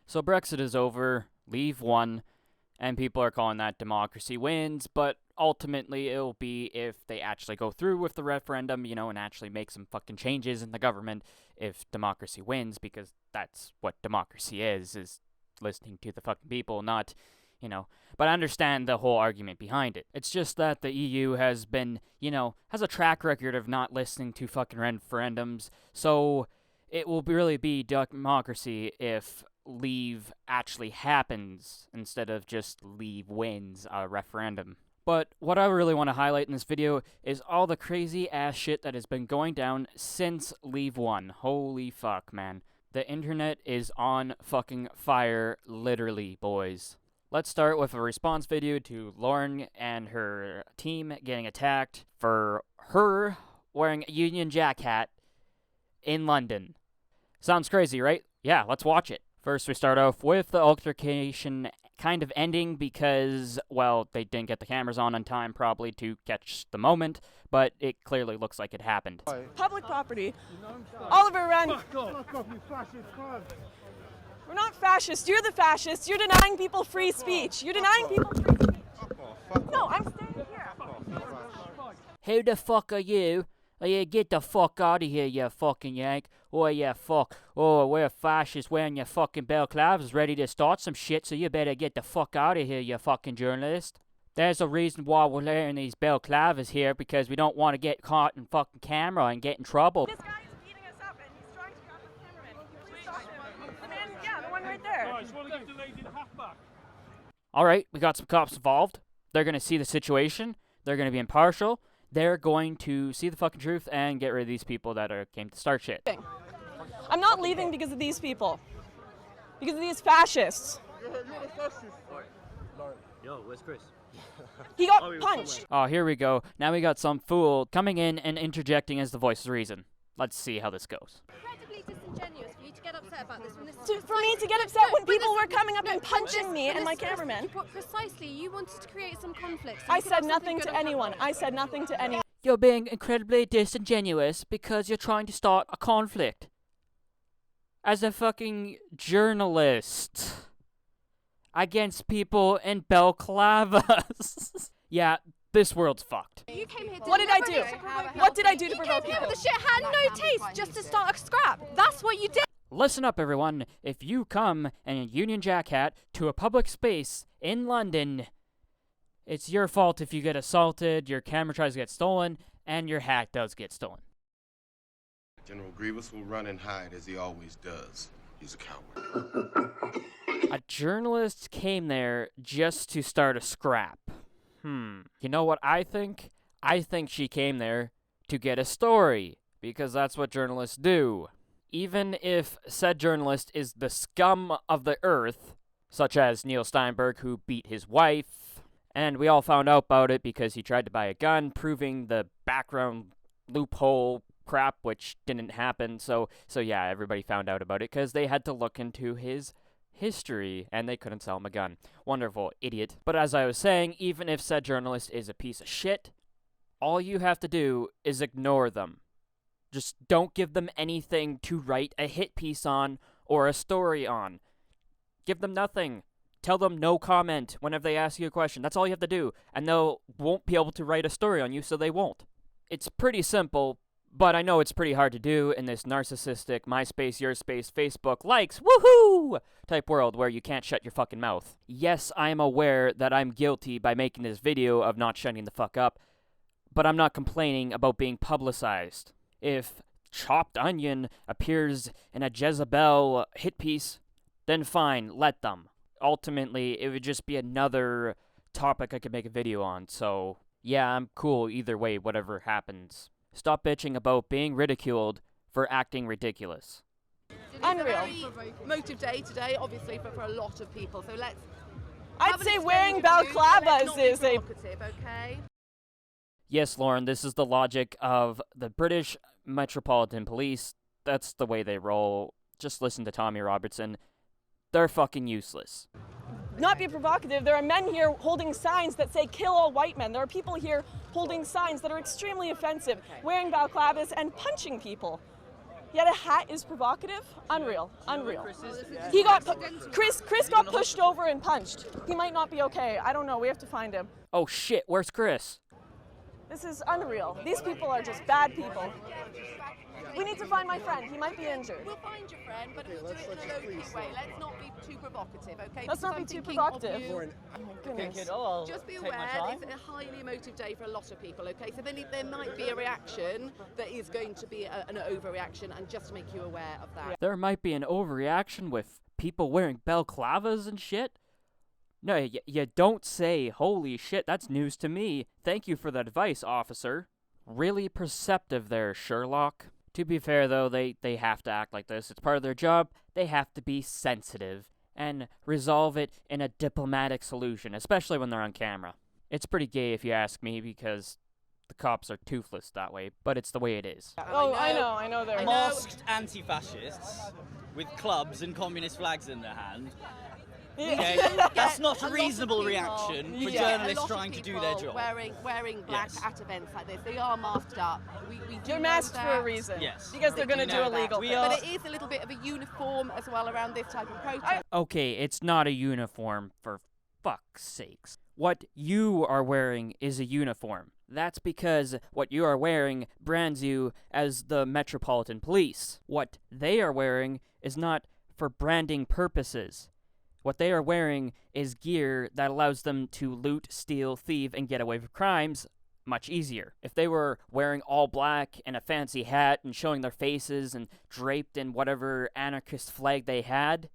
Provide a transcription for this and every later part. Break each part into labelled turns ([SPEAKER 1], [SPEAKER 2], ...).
[SPEAKER 1] So Brexit is over, Leave won, and people are calling that democracy wins, but ultimately it'll be if they actually go through with the referendum, and actually make some fucking changes in the government if democracy wins, because that's what democracy is listening to the fucking people, not, but I understand the whole argument behind it. It's just that the EU has been, has a track record of not listening to fucking referendums, so it will really be democracy if Leave actually happens instead of just Leave wins a referendum. But what I really want to highlight in this video is all the crazy ass shit that has been going down since Leave won. Holy fuck, man. The internet is on fucking fire, literally, boys. Let's start with a response video to Lauren and her team getting attacked for her wearing a Union Jack hat in London. Sounds crazy, right? Yeah, let's watch it. First, we start off with the altercation kind of ending because, well, they didn't get the cameras on time probably to catch the moment, but it clearly looks like it happened.
[SPEAKER 2] Public property. Oliver, run.
[SPEAKER 3] Fuck off, you fascist cunt.
[SPEAKER 2] We're not fascists. You're the fascists. You're denying people free speech. You're denying people free speech. No, I'm standing here.
[SPEAKER 1] Who the fuck are you? Oh, yeah, get the fuck out of here, you fucking yank. Oh, yeah, fuck. Oh, we're fascists wearing your fucking balaclavas ready to start some shit, so you better get the fuck out of here, you fucking journalist. There's a reason why we're wearing these balaclavas here, because we don't want to get caught in fucking camera and get in trouble.
[SPEAKER 2] This guy is beating us up, and he's trying to grab the cameraman. Please stop him. The man, yeah, the one right there.
[SPEAKER 3] Right, just want to get the lady the hat back.
[SPEAKER 1] Alright, we got some cops involved. They're going to see the situation. They're going to be impartial. They're going to see the fucking truth and get rid of these people that came to start shit.
[SPEAKER 2] I'm not leaving because of these people. Because of these fascists.
[SPEAKER 3] You're a fascist.
[SPEAKER 4] Yo, where's Chris?
[SPEAKER 2] He got punched.
[SPEAKER 1] Oh, here we go. Now we got some fool coming in and interjecting as the voice of reason. Let's see how this goes.
[SPEAKER 5] Incredibly disingenuous for you to get upset about this.
[SPEAKER 2] For me to get upset when people were coming up and punching me and my cameraman.
[SPEAKER 5] Precisely, you wanted to create some conflict.
[SPEAKER 2] I said nothing to anyone. I said nothing to anyone.
[SPEAKER 1] You're being incredibly disingenuous because you're trying to start a conflict. As a fucking journalist. Against people in balaclavas. Yeah, this world's fucked.
[SPEAKER 5] You came here to
[SPEAKER 2] What did I do? What did I do to provoke
[SPEAKER 5] you?
[SPEAKER 2] people?
[SPEAKER 5] The shit had no taste just to start a scrap. That's what you did.
[SPEAKER 1] Listen up, everyone. If you come in a Union Jack hat to a public space in London, it's your fault if you get assaulted, your camera tries to get stolen, and your hat does get stolen.
[SPEAKER 6] General Grievous will run and hide as he always does. He's a coward.
[SPEAKER 1] A journalist came there just to start a scrap. You know what I think? I think she came there to get a story, because that's what journalists do. Even if said journalist is the scum of the earth, such as Neil Steinberg, who beat his wife, and we all found out about it because he tried to buy a gun, proving the background loophole crap, which didn't happen. So yeah, everybody found out about it because they had to look into his history and they couldn't sell him a gun. Wonderful idiot. But as I was saying, even if said journalist is a piece of shit, all you have to do is ignore them. Just don't give them anything to write a hit piece on or a story on. Give them nothing. Tell them no comment whenever they ask you a question. That's all you have to do. And they'll won't be able to write a story on you, so they won't. It's pretty simple, but I know it's pretty hard to do in this narcissistic MySpace, Your Space, Facebook likes, woohoo! type world where you can't shut your fucking mouth. Yes, I am aware that I'm guilty by making this video of not shutting the fuck up, but I'm not complaining about being publicized. If Chopped Onion appears in a Jezebel hit piece, then fine, let them. Ultimately, it would just be another topic I could make a video on, so yeah, I'm cool either way, whatever happens. Stop bitching about being ridiculed for acting ridiculous.
[SPEAKER 2] Unreal.
[SPEAKER 7] Motive day today, obviously, for a lot of people, so let's...
[SPEAKER 2] I'd say wearing balaclavas is a...
[SPEAKER 7] Okay?
[SPEAKER 1] Yes, Lauren, this is the logic of the British Metropolitan Police. That's the way they roll. Just listen to Tommy Robertson. They're fucking useless.
[SPEAKER 2] Not be provocative, there are men here holding signs that say kill all white men. There are people here holding signs that are extremely offensive, wearing balaclavas and punching people. Yet a hat is provocative? Unreal. He got, Chris got pushed over and punched. He might not be okay. I don't know, we have to find him.
[SPEAKER 1] Oh shit, where's Chris?
[SPEAKER 2] This is unreal. These people are just bad people. We need to find my friend. He might be injured.
[SPEAKER 7] We'll find your friend, but we'll do it in a low-key way. Let's not be too provocative, okay?
[SPEAKER 2] Let's not be too provocative. Oh my goodness.
[SPEAKER 7] Just be aware, it's a highly emotive day for a lot of people, okay? So there might be a reaction that is going to be an overreaction, and just to make you aware of that.
[SPEAKER 1] There might be an overreaction with people wearing balaclavas and shit? No, you don't say, holy shit, that's news to me. Thank you for that advice, officer. Really perceptive there, Sherlock. To be fair, though, they have to act like this. It's part of their job. They have to be sensitive and resolve it in a diplomatic solution, especially when they're on camera. It's pretty gay if you ask me, because the cops are toothless that way, but it's the way it is.
[SPEAKER 2] Oh, I know they're
[SPEAKER 8] Masked anti-fascists with clubs and communist flags in their hand. Okay, that's not a reasonable reaction for journalists trying to do their job.
[SPEAKER 7] Wearing black at events like this, they are masked up.
[SPEAKER 2] They're masked for a reason.
[SPEAKER 8] Yes.
[SPEAKER 2] Because they're going to do illegal things.
[SPEAKER 7] But it is a little bit of a uniform as well around this type of protest.
[SPEAKER 1] Okay, it's not a uniform, for fuck's sakes. What you are wearing is a uniform. That's because what you are wearing brands you as the Metropolitan Police. What they are wearing is not for branding purposes. What they are wearing is gear that allows them to loot, steal, thieve, and get away with crimes much easier. If they were wearing all black and a fancy hat and showing their faces and draped in whatever anarchist flag they had,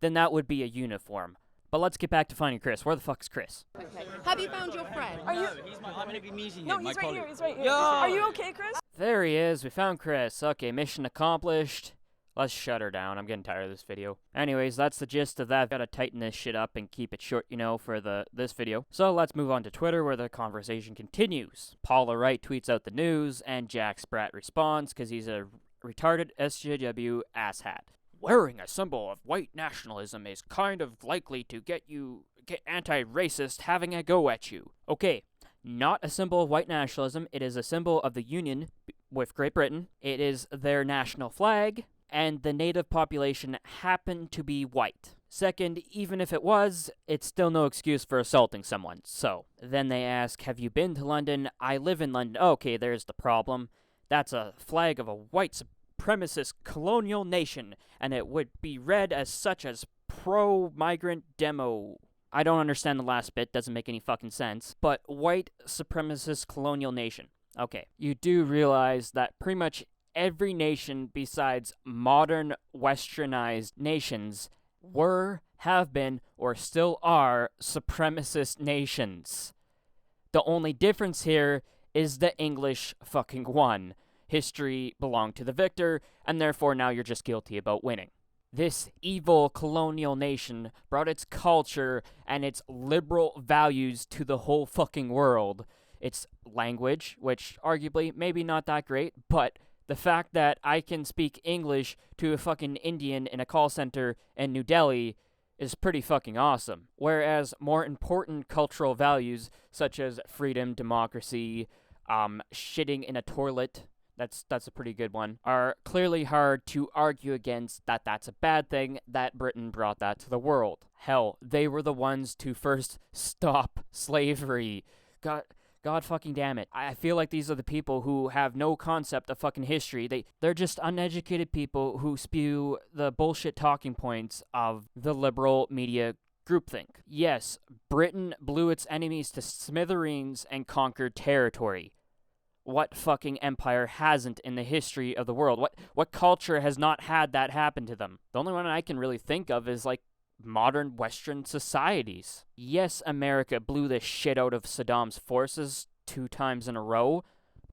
[SPEAKER 1] then that would be a uniform. But let's get back to finding Chris. Where the fuck's Chris?
[SPEAKER 7] Okay. Have you found your friend?
[SPEAKER 2] Are you?
[SPEAKER 8] I'm going to be meeting him,
[SPEAKER 2] No,
[SPEAKER 8] my
[SPEAKER 2] he's right
[SPEAKER 8] colleague.
[SPEAKER 2] here. He's right here.
[SPEAKER 8] Yo!
[SPEAKER 2] Are you okay, Chris?
[SPEAKER 1] There he is. We found Chris. Okay, mission accomplished. Let's shut her down. I'm getting tired of this video. Anyways, that's the gist of that. Gotta tighten this shit up and keep it short, for this video. So let's move on to Twitter, where the conversation continues. Paula Wright tweets out the news, and Jack Spratt responds because he's a retarded SJW asshat. Wearing a symbol of white nationalism is kind of likely to get anti-racist having a go at you. Okay, not a symbol of white nationalism. It is a symbol of the union with Great Britain. It is their national flag, and the native population happened to be white. Second, even if it was, it's still no excuse for assaulting someone. So, then they ask, have you been to London? I live in London. Okay, there's the problem. That's a flag of a white supremacist colonial nation, and it would be read as such as pro-migrant demo. I don't understand the last bit, doesn't make any fucking sense. But white supremacist colonial nation. Okay, you do realize that pretty much every nation besides modern westernized nations were, have been, or still are supremacist nations. The only difference here is the English fucking won. History belonged to the victor, and therefore now you're just guilty about winning. This evil colonial nation brought its culture and its liberal values to the whole fucking world. Its language, which arguably maybe not that great, but the fact that I can speak English to a fucking Indian in a call center in New Delhi is pretty fucking awesome. Whereas more important cultural values, such as freedom, democracy, shitting in a toilet, that's a pretty good one, are clearly hard to argue against that that's a bad thing, that Britain brought that to the world. Hell, they were the ones to first stop slavery. God fucking damn it. I feel like these are the people who have no concept of fucking history. They're just uneducated people who spew the bullshit talking points of the liberal media groupthink. Yes, Britain blew its enemies to smithereens and conquered territory. What fucking empire hasn't in the history of the world? What culture has not had that happen to them? The only one I can really think of is like modern Western societies. Yes, America blew the shit out of Saddam's forces 2 times in a row,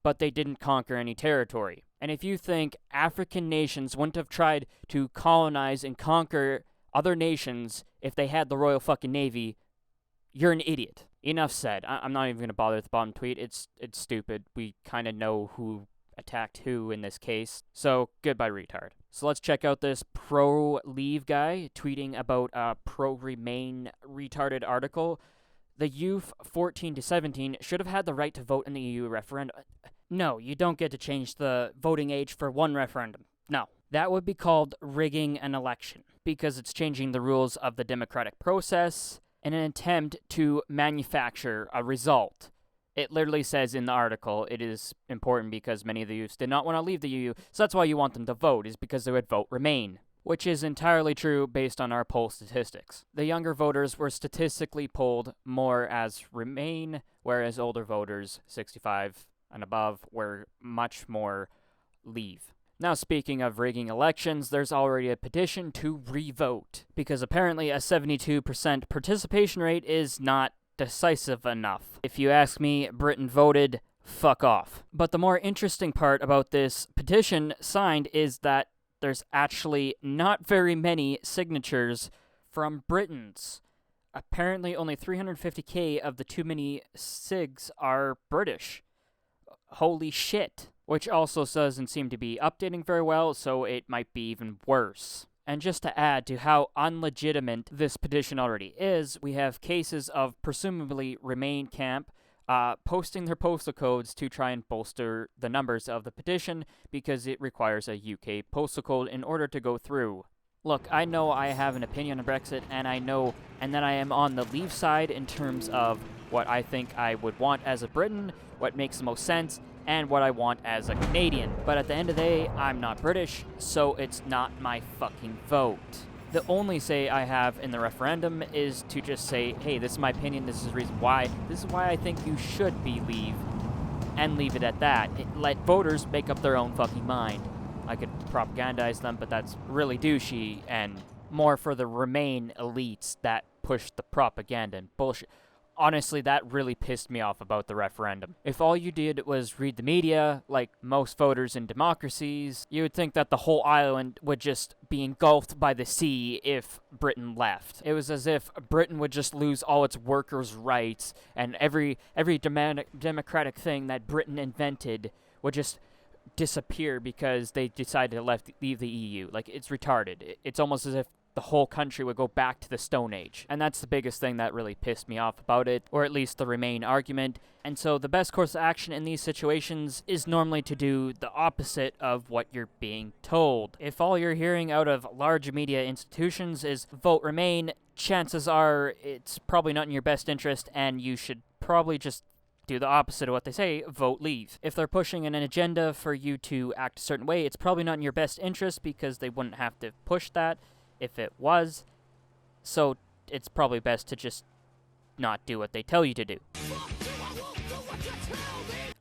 [SPEAKER 1] but they didn't conquer any territory. And if you think African nations wouldn't have tried to colonize and conquer other nations if they had the Royal fucking Navy, you're an idiot. Enough said. I'm not even going to bother with the bottom tweet. It's stupid. We kind of know who attacked who in this case. So, goodbye, retard. So let's check out this pro-leave guy tweeting about a pro-remain retarded article. The youth 14 to 17 should have had the right to vote in the EU referendum. No, you don't get to change the voting age for one referendum. No. That would be called rigging an election, because it's changing the rules of the democratic process in an attempt to manufacture a result. It literally says in the article it is important because many of the youths did not want to leave the EU, so that's why you want them to vote, is because they would vote Remain. Which is entirely true based on our poll statistics. The younger voters were statistically polled more as Remain, whereas older voters, 65 and above, were much more Leave. Now, speaking of rigging elections, there's already a petition to re-vote, because apparently a 72% participation rate is not decisive enough. If you ask me, Britain voted, fuck off. But the more interesting part about this petition signed is that there's actually not very many signatures from Britons. Apparently only 350k of the too many SIGs are British. Holy shit. Which also doesn't seem to be updating very well, so it might be even worse. And just to add to how unlegitimate this petition already is, we have cases of presumably Remain camp posting their postal codes to try and bolster the numbers of the petition because it requires a UK postal code in order to go through. Look, I know I have an opinion on Brexit, and that I am on the Leave side in terms of what I think I would want as a Briton, what makes the most sense, and what I want as a Canadian. But at the end of the day, I'm not British, so it's not my fucking vote. The only say I have in the referendum is to just say, hey, this is my opinion, this is the reason why, this is why I think you should be Leave, and leave it at that. Let voters make up their own fucking mind. I could propagandize them, but that's really douchey, and more for the Remain elites that push the propaganda and bullshit. Honestly, that really pissed me off about the referendum. If all you did was read the media, like most voters in democracies, you would think that the whole island would just be engulfed by the sea if Britain left. It was as if Britain would just lose all its workers' rights, and every democratic thing that Britain invented would just disappear because they decided to leave the EU. Like, it's retarded. It's almost as if the whole country would go back to the Stone Age. And that's the biggest thing that really pissed me off about it, or at least the Remain argument. And so the best course of action in these situations is normally to do the opposite of what you're being told. If all you're hearing out of large media institutions is vote Remain, chances are it's probably not in your best interest, and you should probably just do the opposite of what they say, vote Leave. If they're pushing an agenda for you to act a certain way, it's probably not in your best interest because they wouldn't have to push that if it was, so it's probably best to just not do what they tell you to do.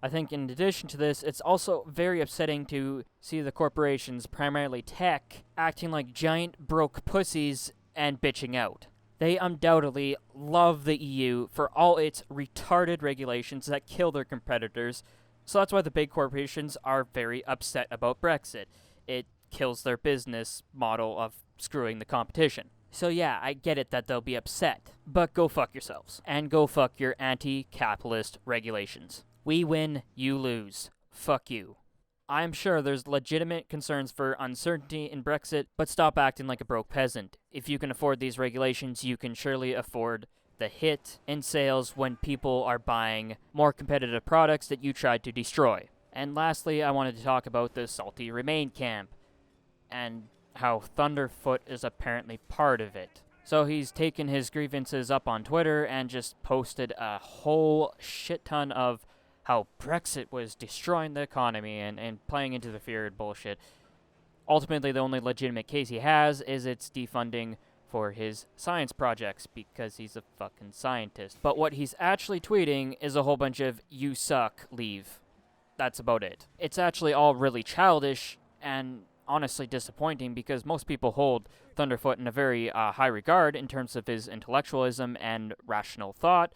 [SPEAKER 1] I think in addition to this, it's also very upsetting to see the corporations, primarily tech, acting like giant broke pussies and bitching out. They undoubtedly love the EU for all its retarded regulations that kill their competitors, so that's why the big corporations are very upset about Brexit. It kills their business model of screwing the competition. So yeah, I get it that they'll be upset, but go fuck yourselves. And go fuck your anti-capitalist regulations. We win, you lose. Fuck you. I'm sure there's legitimate concerns for uncertainty in Brexit, but stop acting like a broke peasant. If you can afford these regulations, you can surely afford the hit in sales when people are buying more competitive products that you tried to destroy. And lastly, I wanted to talk about the salty Remain camp, and how Thunderfoot is apparently part of it. So he's taken his grievances up on Twitter and just posted a whole shit ton of how Brexit was destroying the economy and playing into the fear and bullshit. Ultimately, the only legitimate case he has is its defunding for his science projects because he's a fucking scientist. But what he's actually tweeting is a whole bunch of "you suck, Leave." That's about it. It's actually all really childish and honestly disappointing because most people hold Thunderfoot in a very high regard in terms of his intellectualism and rational thought,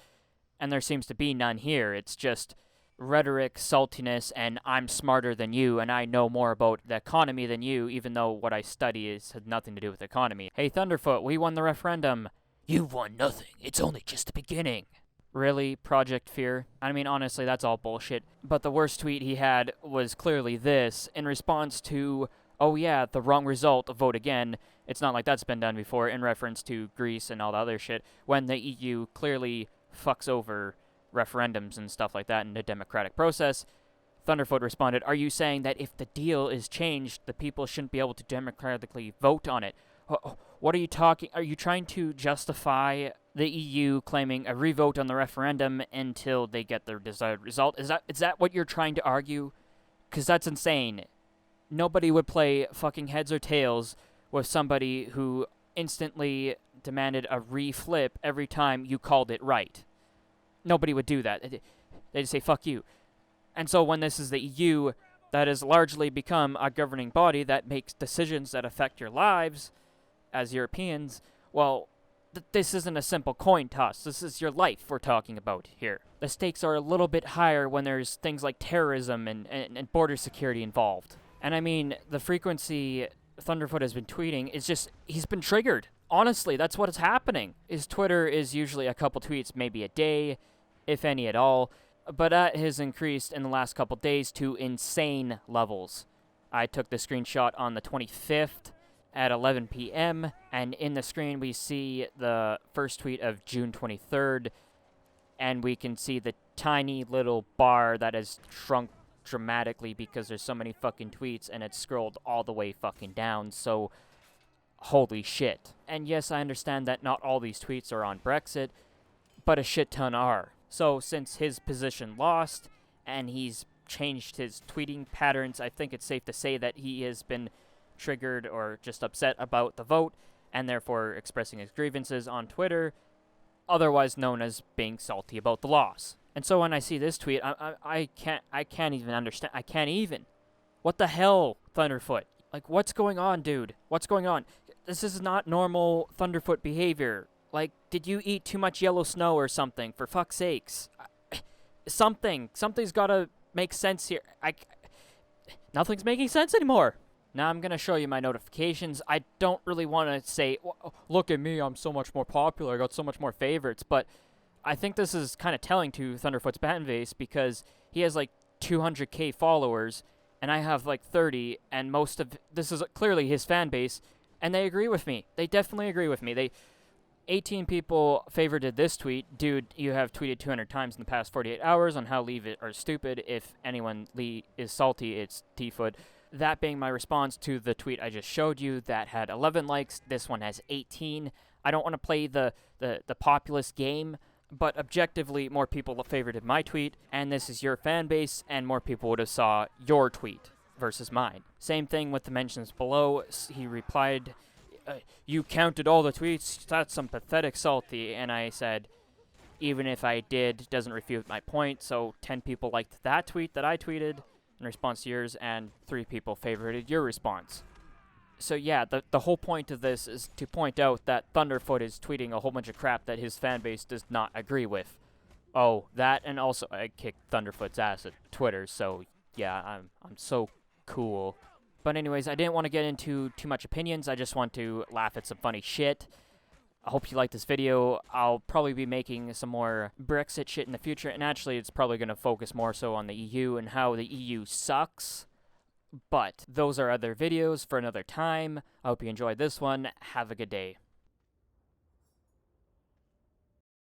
[SPEAKER 1] and there seems to be none here. It's just rhetoric, saltiness, and I'm smarter than you, and I know more about the economy than you, even though what I study has nothing to do with the economy. Hey, Thunderfoot, we won the referendum. You've won nothing. It's only just the beginning. Really, Project Fear? I mean, honestly, that's all bullshit. But the worst tweet he had was clearly this, in response to, oh yeah, the wrong result, vote again. It's not like that's been done before, in reference to Greece and all the other shit, when the EU clearly fucks over referendums and stuff like that in the democratic process. Thunderfoot responded, "Are you saying that if the deal is changed, the people shouldn't be able to democratically vote on it? What are you talking? Are you trying to justify the EU claiming a revote on the referendum until they get their desired result? Is that what you're trying to argue? Because that's insane. Nobody would play fucking heads or tails with somebody who instantly demanded a re-flip every time you called it right. Nobody would do that. They just say, fuck you. And so when this is the EU that has largely become a governing body that makes decisions that affect your lives as Europeans, well, this isn't a simple coin toss. This is your life we're talking about here. The stakes are a little bit higher when there's things like terrorism and border security involved. And I mean, the frequency Thunderfoot has been tweeting is just, he's been triggered. Honestly, that's what is happening. His Twitter is usually a couple tweets, maybe a day, if any at all. But that has increased in the last couple days to insane levels. I took the screenshot on the 25th at 11 p.m. and in the screen we see the first tweet of June 23rd, and we can see the tiny little bar that has shrunk dramatically because there's so many fucking tweets and it's scrolled all the way fucking down, so holy shit. And yes, I understand that not all these tweets are on Brexit, but a shit ton are. So since his position lost and he's changed his tweeting patterns, I think it's safe to say that he has been triggered or just upset about the vote and therefore expressing his grievances on Twitter, otherwise known as being salty about the loss. And so when I see this tweet, I can't even understand. I can't even. What the hell, Thunderfoot? Like, what's going on, dude? What's going on? This is not normal Thunderfoot behavior. Like, did you eat too much yellow snow or something? For fuck's sakes. Something's gotta make sense here. Nothing's making sense anymore. Now I'm gonna show you my notifications. I don't really want to say, look at me, I'm so much more popular, I got so much more favorites, but I think this is kind of telling to Thunderfoot's fan base because he has like 200k followers, and I have like 30, and most of this is clearly his fan base, and they agree with me. They definitely agree with me. 18 people favorited this tweet. Dude, you have tweeted 200 times in the past 48 hours on how Leave It are stupid. If anyone is salty, it's T-Foot. That being my response to the tweet I just showed you that had 11 likes. This one has 18. I don't want to play the populist game, but objectively, more people favorited my tweet, and this is your fan base, and more people would have saw your tweet versus mine. Same thing with the mentions below. He replied, you counted all the tweets, that's some pathetic salty, and I said, even if I did, doesn't refute my point, so 10 people liked that tweet that I tweeted in response to yours, and 3 people favorited your response. So yeah, the whole point of this is to point out that Thunderfoot is tweeting a whole bunch of crap that his fan base does not agree with. Oh, that, and also I kicked Thunderfoot's ass at Twitter, so yeah, I'm so cool. But anyways, I didn't want to get into too much opinions. I just want to laugh at some funny shit. I hope you liked this video. I'll probably be making some more Brexit shit in the future, and actually it's probably going to focus more so on the EU and how the EU sucks. But those are other videos for another time. I hope you enjoyed this one. Have a good day.